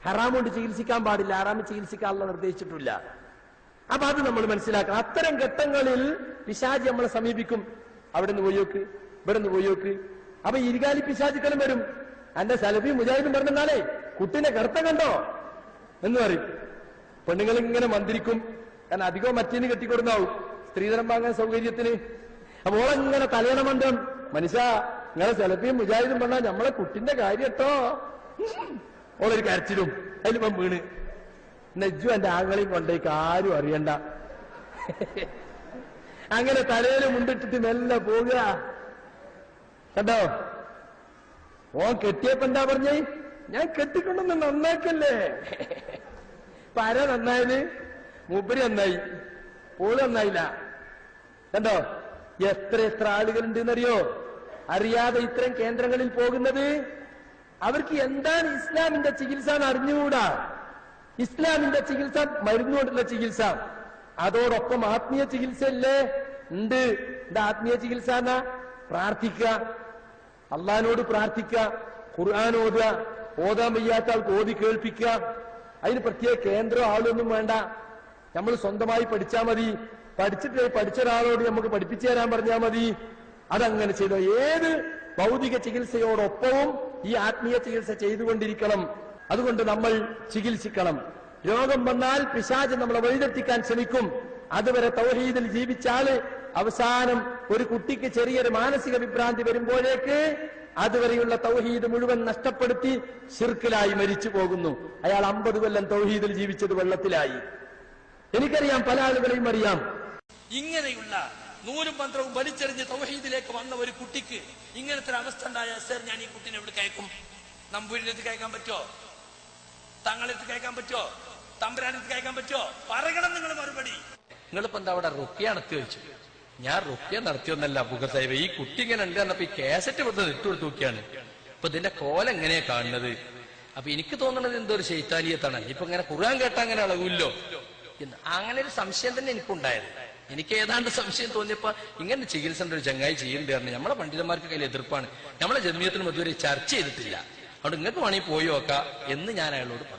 ഹറാം കൊണ്ട് ചികിത്സിക്കാൻ പാടില്ല, ഹറാം ചികിത്സിക്കാനുള്ള നിർദ്ദേശിച്ചിട്ടില്ല. അപ്പൊ അത് നമ്മൾ മനസ്സിലാക്കണം. അത്തരം ഘട്ടങ്ങളിൽ പിശാചി നമ്മളെ സമീപിക്കും. അവിടെ നിന്ന് പോയോക്ക്, ഇവിടെ നിന്ന് പോയോക്ക്. അപ്പൊ ഇരുകാലി പിശാചുക്കളും വരും. എന്റെ സലഫി മുജാഹിദും പറഞ്ഞാലേ കുട്ടിനെ കറുത്തം കണ്ടോ എന്ന് പറയും. പെണ്ണുങ്ങൾ ഇങ്ങനെ മന്ത്രിക്കും. കാരണം അധികം മറ്റേന് കെട്ടിക്കൊടുന്നാവും സ്ത്രീധനം വാങ്ങാൻ സൗകര്യത്തിന്. അപ്പൊ ഓളെങ്ങനെ തലയണ മന്ത്രം, മനുഷ്യ നിങ്ങളെ സലഫിയും മുജാഹിദും പറഞ്ഞാൽ നമ്മളെ കുട്ടിന്റെ കാര്യം കേട്ടോ. ഓളൊരു കരച്ചിലും അതിലിപ്പം വീണ് നെജ്ജു എന്റെ ആങ്ങളെയും കൊണ്ടേക്ക് ആരും അറിയണ്ട. അങ്ങനെ തലയിൽ മുണ്ടിട്ടിട്ട് മെല്ലെ പോകുക. കണ്ടോ, ഓൻ കെട്ടിയപ്പോ എന്താ പറഞ്ഞേ, ഞാൻ കെട്ടിക്കൊണ്ടൊന്ന് നന്നാക്കല്ലേ. പര നന്നായത്, മൂപ്പര് നന്നായി, ഓള് നന്നായില്ല. കണ്ടോ, എത്ര എത്ര ആളുകളുണ്ട് എന്നറിയോ അറിയാതെ ഇത്തരം കേന്ദ്രങ്ങളിൽ പോകുന്നത്. അവർക്ക് എന്താണ് ഇസ്ലാമിന്റെ ചികിത്സ എന്ന് അറിഞ്ഞുകൂടാ. ഇസ്ലാമിന്റെ ചികിത്സ മരുന്നുകൊണ്ടുള്ള ചികിത്സ, അതോടൊപ്പം ആത്മീയ ചികിത്സയല്ലേ ഉണ്ട്. എന്താ ആത്മീയ ചികിത്സ എന്നാ? പ്രാർത്ഥിക്കുക, അള്ളഹാനോട് പ്രാർത്ഥിക്കുക, ഖുർആൻ ഓതുക, ഓതാൻ വയ്യാത്ത ആൾക്ക് ഓതി കേൾപ്പിക്കുക. അതിന് പ്രത്യേക കേന്ദ്രം ആളൊന്നും വേണ്ട. നമ്മൾ സ്വന്തമായി പഠിച്ചാൽ മതി. പഠിച്ചിട്ട് പഠിച്ച ഒരാളോട് നമുക്ക് പഠിപ്പിച്ചു തരാൻ പറഞ്ഞാൽ മതി. അതങ്ങനെ ചെയ്തോ. ഏത് ഭൗതിക ചികിത്സയോടൊപ്പവും ഈ ആത്മീയ ചികിത്സ ചെയ്തുകൊണ്ടിരിക്കണം. അതുകൊണ്ട് നമ്മൾ ചികിത്സിക്കണം. രോഗം വന്നാൽ പിശാച് നമ്മളെ വഴിതെറ്റിക്കാൻ ശ്രമിക്കും. അതുവരെ തൗഹീദിൽ ജീവിച്ചാല് അവസാനം ഒരു കുട്ടിക്ക് ചെറിയൊരു മാനസിക വിഭ്രാന്തി വരുമ്പോഴേക്ക് അതുവരെയുള്ള തൗഹീദ് മുഴുവൻ നഷ്ടപ്പെടുത്തി ശിർക്കിലായി മരിച്ചു പോകുന്നു. അയാൾ 50 കൊല്ലം തൗഹീദിൽ ജീവിച്ചത് വെള്ളത്തിലായി. എനിക്കറിയാം, പല ആളുകളെയും അറിയാം. ഇങ്ങനെയുള്ള നൂലും മന്ത്രവും വലിച്ചെറിഞ്ഞ് തൗഹീദിലേക്ക് വന്ന ഒരു കുട്ടിക്ക് ഇങ്ങനത്തെ ഒരു അവസ്ഥ ഉണ്ടായാൽ, സർ ഞാൻ ഈ കുട്ടീനെ എവിടെ കയക്കും? നമ്പൂരിനടുത്ത് കയക്കാൻ പറ്റോ? തങ്ങളെടുത്ത് കയക്കാൻ പറ്റോ? തമ്പുരാനടുത്ത് കയക്കാൻ പറ്റോ? പറയണം നിങ്ങൾ മറുപടി. നിങ്ങളിപ്പോ എന്താ അവിടെ റുക്യ നടത്തി വെച്ചു? ഞാൻ റുക്യ നടത്തിയൊന്നല്ല അബൂബക്കർ സാഹിബ്. ഈ കുട്ടി ഇങ്ങനെ ഉണ്ട് എന്നപ്പോ ഈ കാസറ്റ് ഇവിടുന്ന് ഇട്ടുകൊടുത്ത് നോക്കിയാണ്. അപ്പൊ ഇതിന്റെ കോലം എങ്ങനെയാ കാണുന്നത്? അപ്പൊ എനിക്ക് തോന്നുന്നത് എന്തോ ഒരു ശൈത്താനീയത്താണ്. ഇപ്പൊ ഇങ്ങനെ ഖുർആൻ കേട്ടാ അങ്ങനെ അളവില്ലോ എന്ന് അങ്ങനെ ഒരു സംശയം തന്നെ എനിക്കുണ്ടായത്. എനിക്ക് ഏതാണ്ട് സംശയം തോന്നിയപ്പോ ഇങ്ങനെ ചികിത്സ ഒരു ചങ്ങായി ചെയ്യുന്നുണ്ട് പറഞ്ഞു. നമ്മളെ പണ്ഡിതന്മാർക്ക് കയ്യിൽ എതിർപ്പാണ്. നമ്മളെ ജമിയത്തിനും ഇതുവരെ ചർച്ച ചെയ്തിട്ടില്ല. അതുകൊണ്ട് ഇങ്ങോട്ട് വേണമെങ്കിൽ പോയി നോക്കാം എന്ന് ഞാൻ അയാളോട് പറഞ്ഞു.